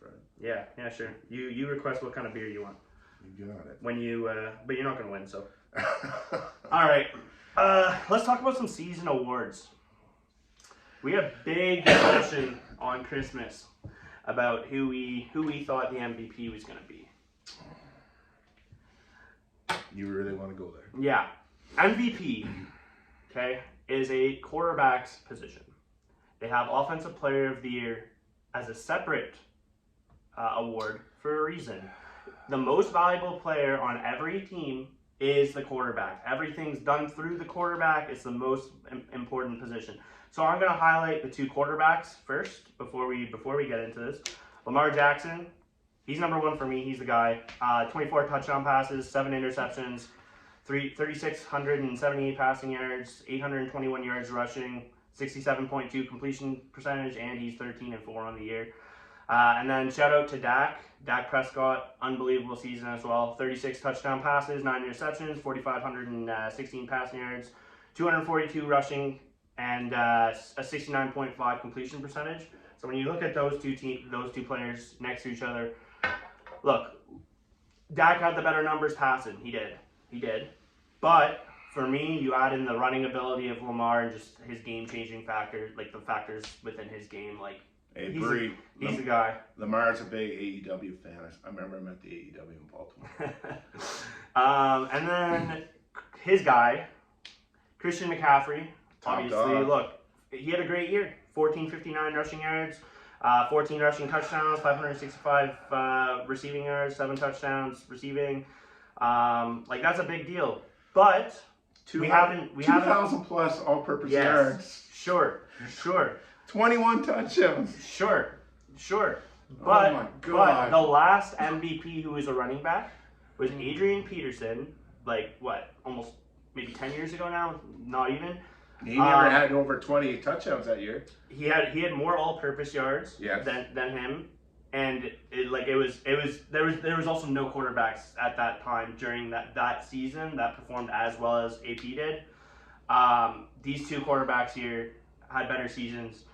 Fred. Yeah, sure. You request what kind of beer you want. You got it. When you, but you're not going to win, so. All right. Let's talk about some season awards. We had a big discussion on Christmas about who we thought the MVP was going to be. You really want to go there? Yeah. MVP, okay, is a quarterback's position. They have Offensive Player of the Year as a separate award for a reason. The most valuable player on every team is the quarterback. Everything's done through the quarterback. It's the most important position. So I'm going to highlight the two quarterbacks first before we get into this. Lamar Jackson, he's number one for me. He's the guy. 24 touchdown passes, 7 interceptions, 3,678 passing yards, 821 yards rushing, 67.2 completion percentage, and he's 13-4 on the year. And then shout out to Dak Prescott, unbelievable season as well. 36 touchdown passes, 9 interceptions, 4,516 passing yards, 242 rushing, and a 69.5 completion percentage. So when you look at those two players next to each other, look, Dak had the better numbers passing. He did. But for me, you add in the running ability of Lamar and just his game-changing factor, like the factors within his game, like. Hey, he's the guy. Lamar's a big AEW fan. I remember him at the AEW in Baltimore. And then his guy, Christian McCaffrey. Top obviously, dog. Look, he had a great year. 1,459 rushing yards, 14 rushing touchdowns, 565 receiving yards, 7 touchdowns receiving. Like that's a big deal. But we haven't 2,000 plus all-purpose yards. Sure. 21 touchdowns. Sure. Oh my God. But the last MVP who was a running back was Adrian Peterson, like what, almost maybe 10 years ago now? Not even. He never had over 20 touchdowns that year. He had more all-purpose yards than him, and there was also no quarterbacks at that time during that season that performed as well as AP did. These two quarterbacks here had better seasons.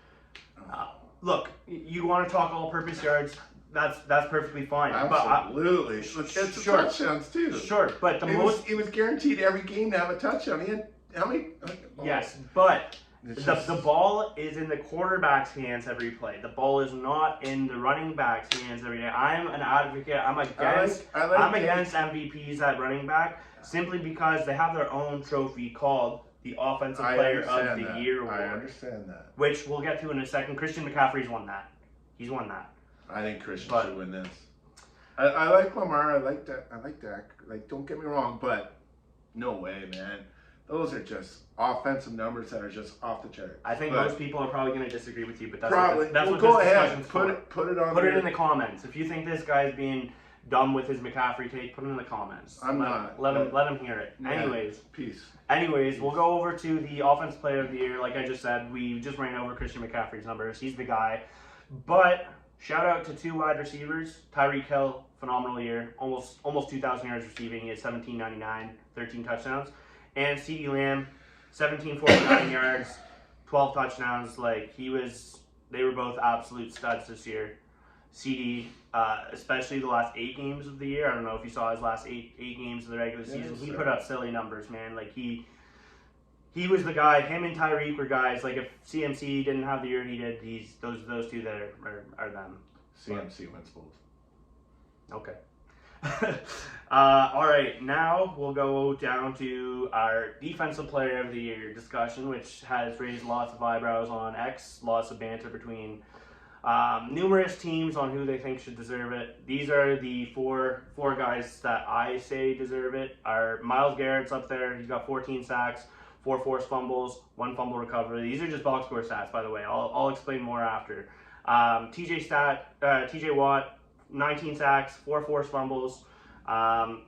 Look, you want to talk all-purpose yards? That's perfectly fine. Absolutely. It's touchdowns too. Sure, but it was guaranteed every game to have a touchdown. He had how many? Yes, but the ball is in the quarterback's hands every play. The ball is not in the running back's hands every day. I'm an advocate. I'm against MVPs at running back simply because they have their own trophy called the Offensive Player of the Year award. I understand that. Which we'll get to in a second. Christian McCaffrey's won that. He's won that. I think Christian should win this. I like Lamar. I like Dak. Like, don't get me wrong, but no way, man. Those are just offensive numbers that are just off the chart. I think most people are probably going to disagree with you, but that's probably. That's what go this ahead. discussion's for. Put it on. Put it in the comments. If you think this guy's being dumb with his McCaffrey take, put it in the comments. I'm not. Let him hear it. Yeah. Peace. Anyways, we'll go over to the Offensive Player of the Year. Like I just said, we just ran over Christian McCaffrey's numbers. He's the guy. But shout out to 2 wide receivers. Tyreek Hill, phenomenal year. Almost 2,000 yards receiving. He had 1,799, 13 touchdowns. And CeeDee Lamb, 1,749 yards, 12 touchdowns. Like they were both absolute studs this year. CeeDee, especially the last 8 games of the year. I don't know if you saw his last eight games of the regular season. He put up silly numbers, man. Like he was the guy. Him and Tyreek were guys. Like if CMC didn't have the year he did, those two that are them. CMC wins both. Okay. All right, now we'll go down to our Defensive Player of the Year discussion, which has raised lots of eyebrows on X, lots of banter between numerous teams on who they think should deserve it. These are the four guys that I say deserve it. Myles Garrett's up there. He's got 14 sacks, 4 forced fumbles, 1 fumble recovery. These are just box score stats, by the way. I'll explain more after. TJ Watt, 19 sacks, 4 forced fumbles. 4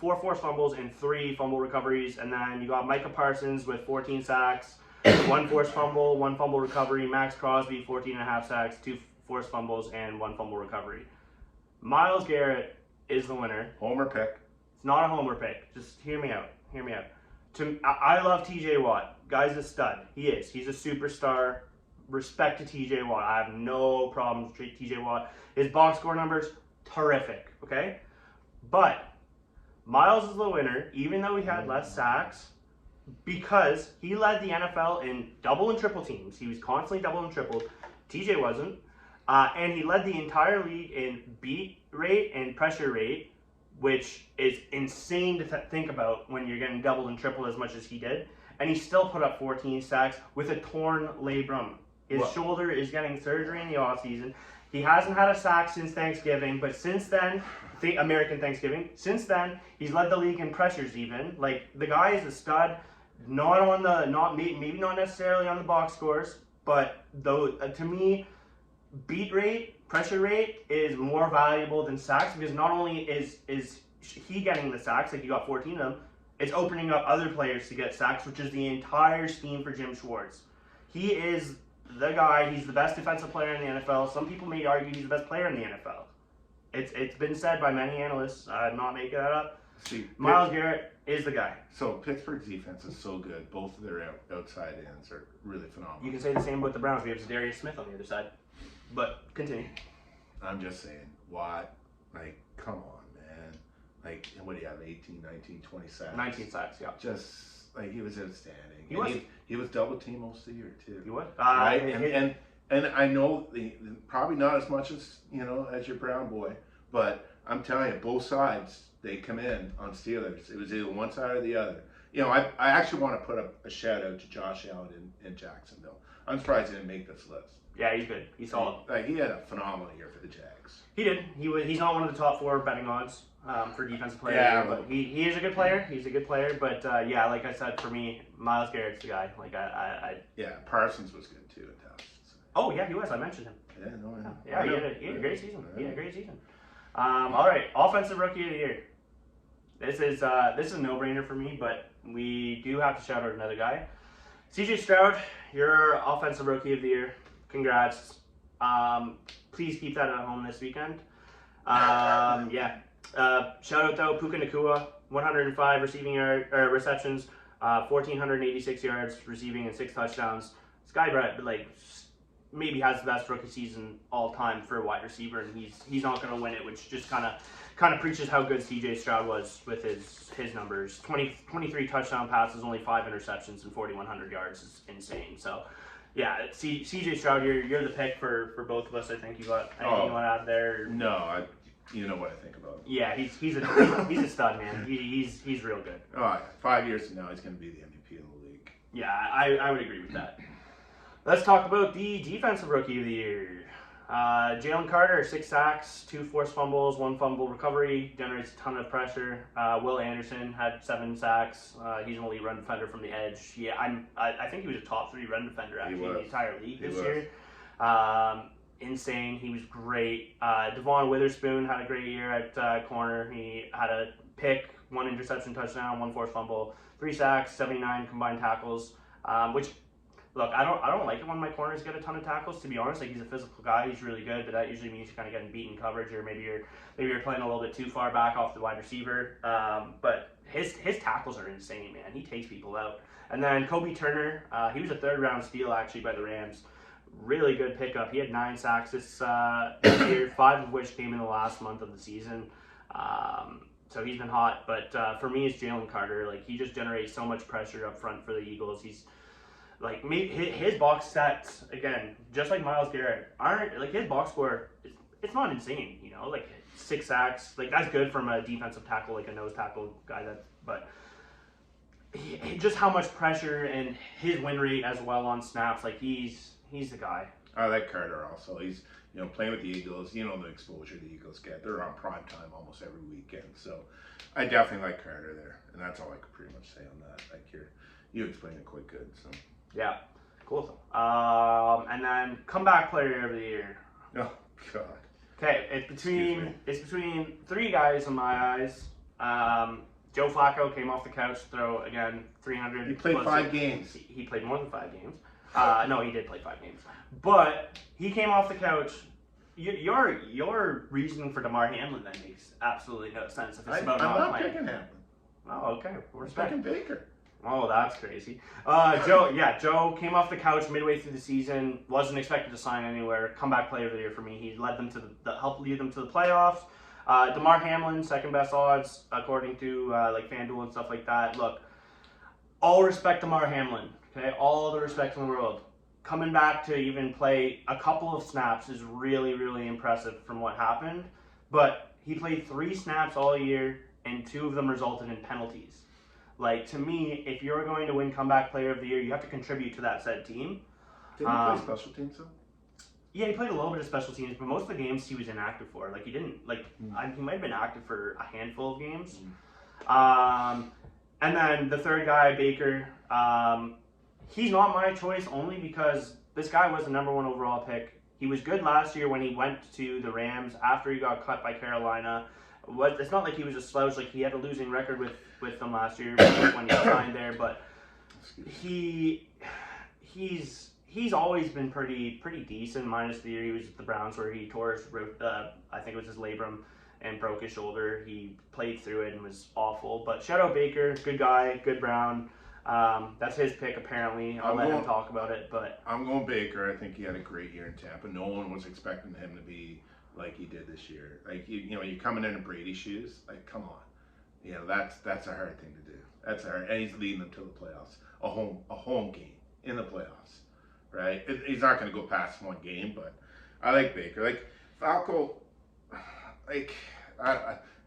forced fumbles and 3 fumble recoveries. And then you got Micah Parsons with 14 sacks, 1 forced fumble, 1 fumble recovery. Max Crosby, 14.5 sacks, 2 forced fumbles, and 1 fumble recovery. Myles Garrett is the winner. Homer pick. It's not a homer pick. Just hear me out. I love TJ Watt. Guy's a stud. He is. He's a superstar. respect to TJ Watt. I have no problems with TJ Watt. His box score numbers, terrific, okay? But Miles is the winner, even though he had less sacks, because he led the NFL in double and triple teams. He was constantly double and tripled. TJ wasn't. And he led the entire league in beat rate and pressure rate, which is insane to think about when you're getting doubled and tripled as much as he did. And he still put up 14 sacks with a torn labrum. His shoulder is getting surgery in the offseason. He hasn't had a sack since Thanksgiving, but since then, American Thanksgiving, since then, he's led the league in pressures even. Like, the guy is a stud, maybe not necessarily on the box scores, but though to me, beat rate, pressure rate is more valuable than sacks, because not only is he getting the sacks, like he got 14 of them, it's opening up other players to get sacks, which is the entire scheme for Jim Schwartz. He is the guy. He's the best defensive player in the NFL. Some people may argue he's the best player in the NFL. It's been said by many analysts. I'm not making that up. See, Myles Garrett is the guy. So Pittsburgh's defense is so good. Both of their outside ends are really phenomenal. You can say the same about the Browns. We have Darius Smith on the other side. But continue. I'm just saying, Watt, like, come on, man. Like, and what do you have, 18, 19, 20 sacks? 19 sacks, yeah. Just, like, he was outstanding. He was double team most of the year, too. He was? Right? And I know probably not as much as, as your Brown boy, but I'm telling you, both sides, they come in on Steelers. It was either one side or the other. I actually want to put up a shout out to Josh Allen in Jacksonville. I'm surprised he didn't make this list. Yeah, he's good. He's solid. He had a phenomenal year for the Jags. He did. He's not one of the top 4 betting odds for defensive player. Yeah, but he is a good player. He's a good player. But yeah, like I said, for me, Myles Garrett's the guy. Like Yeah, Parsons was good too in Dallas. Oh yeah, he was. I mentioned him. Yeah, no, yeah, he had a great season. He had a great season. All right, offensive rookie of the year. This is a no-brainer for me, but we do have to shout out another guy. CJ Stroud, you're offensive rookie of the year. Congrats. Please keep that at home this weekend. Yeah. Shout out though, Puka Nacua, 105 receptions, 1,486 yards receiving and 6 touchdowns. This guy, maybe has the best rookie season all time for a wide receiver, and he's not going to win it, which just kind of preaches how good CJ Stroud was with his numbers. 23 touchdown passes, only 5 interceptions, and 4,100 yards is insane. So, yeah, CJ Stroud, you're the pick for both of us. I think you got anything you want to add there? No, you know what I think about him. Yeah, he's a stud, man. He's real good. Oh, yeah. 5 years from now, he's going to be the MVP of the league. Yeah, I would agree with that. Let's talk about the defensive rookie of the year. Jalen Carter, 6 sacks, 2 forced fumbles, 1 fumble recovery, generates a ton of pressure. Will Anderson had 7 sacks. He's an elite run defender from the edge. Yeah, I think he was a top 3 run defender actually in the entire league this year. Insane. He was great. Devon Witherspoon had a great year at corner. He had a pick, 1 interception touchdown, 1 forced fumble, 3 sacks, 79 combined tackles, which, look, I don't like it when my corners get a ton of tackles, to be honest. Like, he's a physical guy, he's really good, but that usually means you're kind of getting beat in coverage, or maybe you're playing a little bit too far back off the wide receiver. But his tackles are insane, man. He takes people out. And then Kobe Turner, he was a 3rd round steal actually by the Rams. Really good pickup. He had 9 sacks this year, 5 of which came in the last month of the season. So he's been hot. But for me, it's Jalen Carter. Like, he just generates so much pressure up front for the Eagles. He's like, his box stats, again, just like Myles Garrett, aren't, like, his box score, it's not insane, like 6 sacks, like, that's good from a defensive tackle, like a nose tackle guy, but just how much pressure and his win rate as well on snaps, like, he's the guy. I like Carter also. He's, playing with the Eagles, the exposure the Eagles get. They're on prime time almost every weekend, so I definitely like Carter there, and that's all I could pretty much say on that. Like, you explained it quite good, so. Yeah, cool. And then comeback player of the year. Oh God. Okay, it's between 3 guys in my eyes. Joe Flacco came off the couch to throw again 300. He played 5 games. He played more than 5 games. No, he did play 5 games. But he came off the couch. Your reason for DeMar Hamlin then makes absolutely no sense if it's about I'm not playing. picking Hamlin. Oh, okay. I'm picking Baker. Oh, that's crazy. Joe came off the couch midway through the season. Wasn't expected to sign anywhere. Comeback player of the year for me. He led them to helped lead them to the playoffs. DeMar Hamlin, second best odds according to like FanDuel and stuff like that. Look, all respect to DeMar Hamlin. Okay, all the respect in the world. Coming back to even play a couple of snaps is really, really impressive from what happened. But he played 3 snaps all year, and 2 of them resulted in penalties. Like, to me, if you're going to win comeback player of the year, you have to contribute to that said team. Did he play special teams though? Yeah, he played a little bit of special teams, but most of the games he was inactive for. Like, he didn't, like, he might have been active for a handful of games. And then the third guy, Baker, he's not my choice only because this guy was the number 1 overall pick. He was good last year when he went to the Rams after he got cut by Carolina. It's not like he was a slouch, like he had a losing record with them last year when he signed there, but he's always been pretty decent, minus the year he was at the Browns where he tore his, I think it was his labrum, and broke his shoulder. He played through it and was awful. But shout out Baker, good guy, good Brown. That's his pick apparently. I'll let him talk about it. But I'm going Baker. I think he had a great year in Tampa. No one was expecting him to be like he did this year. Like you're coming in Brady shoes. Like come on, that's a hard thing to do. That's hard, and he's leading them to the playoffs. A home game in the playoffs, right? He's not going to go past one game, but I like Baker. Like Falco, like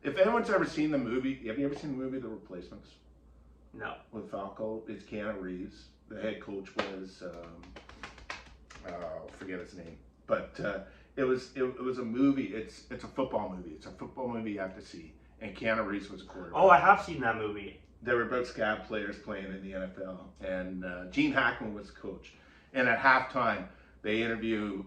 if anyone's ever seen the movie, have you ever seen the movie The Replacements? No. With Falco, it's Keanu Reeves. The head coach was forget his name, but it was a movie. It's a football movie. It's a football movie you have to see. And Keanu Reeves was a quarterback. Oh, I have seen that movie. There were about scab players playing in the NFL, and Gene Hackman was the coach. And at halftime, they interview.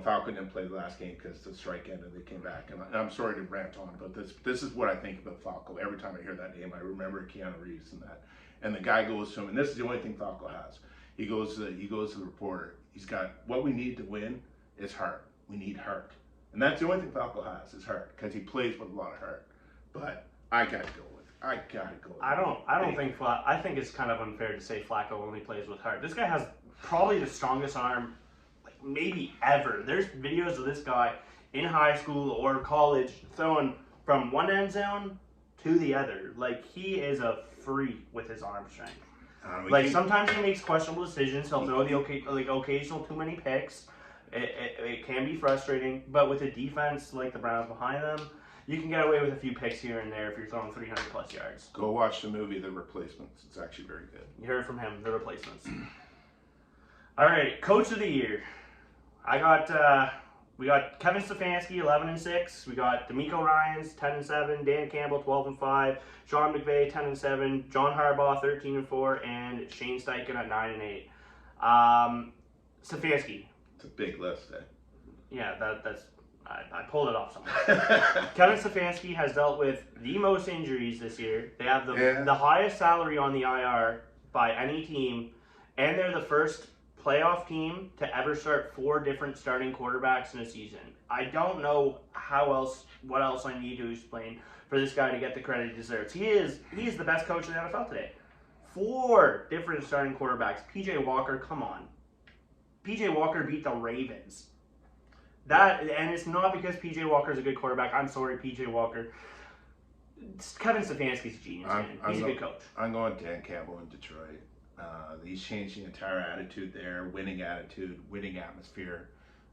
Falco didn't play the last game because the strike ended. They came back, and I'm sorry to rant on, but this is what I think about Falco. Every time I hear that name, I remember Keanu Reeves and that. And the guy goes to him, and this is the only thing Falco has. He goes to the reporter. He's got, what we need to win is heart. We need heart, and that's the only thing Falco has is heart because he plays with a lot of heart. But I gotta go with. I think it's kind of unfair to say Flacco only plays with heart. This guy has probably the strongest arm, like maybe ever. There's videos of this guy in high school or college throwing from one end zone to the other. Like he is a freak with his arm strength. Sometimes he makes questionable decisions. He'll throw the occasional too many picks. It can be frustrating, but with a defense like the Browns behind them, you can get away with a few picks here and there if you're throwing 300 plus yards. Go watch the movie The Replacements. It's actually very good. You heard from him, The Replacements. All right, Coach of the Year. We got Kevin Stefanski, 11-6. We got D'Amico Ryans, 10-7. Dan Campbell, 12-5. Sean McVay, 10-7. John Harbaugh, 13-4, and Shane Steichen at 9-8. Stefanski. It's a big list, eh? Yeah, that's. I pulled it off somewhere. Kevin Stefanski has dealt with the most injuries this year. They have the highest salary on the IR by any team, and they're the first playoff team to ever start 4 different starting quarterbacks in a season. I don't know what else I need to explain for this guy to get the credit he deserves. He is the best coach in the NFL today. 4 different starting quarterbacks. PJ Walker, come on. PJ Walker beat the Ravens. And it's not because PJ Walker is a good quarterback. I'm sorry, PJ Walker. Kevin Stefanski's a genius, man. He's a good coach. I'm going Dan Campbell in Detroit. He's changed the entire attitude there, winning attitude, winning atmosphere.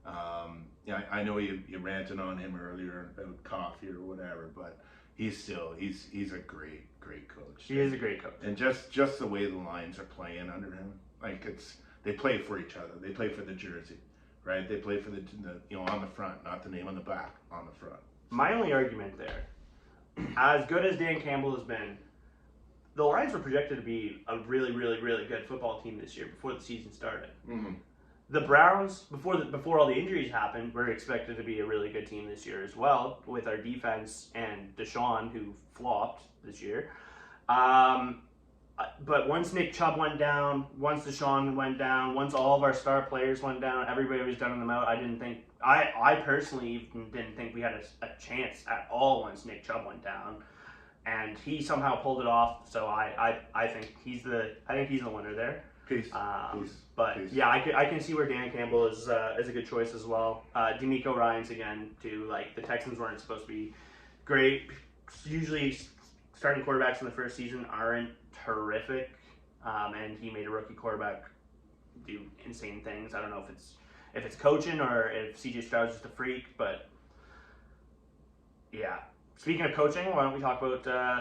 I know you ranted on him earlier about coffee or whatever, but he's a great coach. He is a great coach. And just the way the Lions are playing under him, they play for each other. They play for the jersey. Right, they play for the on the front, not the name on the back, on the front. My only argument there, as good as Dan Campbell has been, the Lions were projected to be a really, really, really good football team this year before the season started. Mm-hmm. The Browns, before all the injuries happened, were expected to be a really good team this year as well, with our defense and Deshaun, who flopped this year. But once Nick Chubb went down, once Deshaun went down, once all of our star players went down, everybody was done in them out. I personally even didn't think we had a chance at all once Nick Chubb went down. and he somehow pulled it off. So I think he's the winner there. Peace. But Peace. yeah, I can see where Dan Campbell is a good choice as well. D'Amico Ryans again too. Like the Texans weren't supposed to be great. Usually starting quarterbacks in the first season aren't terrific, and he made a rookie quarterback do insane things. I don't know if it's coaching or if CJ Stroud's just a freak, but yeah. Speaking of coaching, why don't we talk about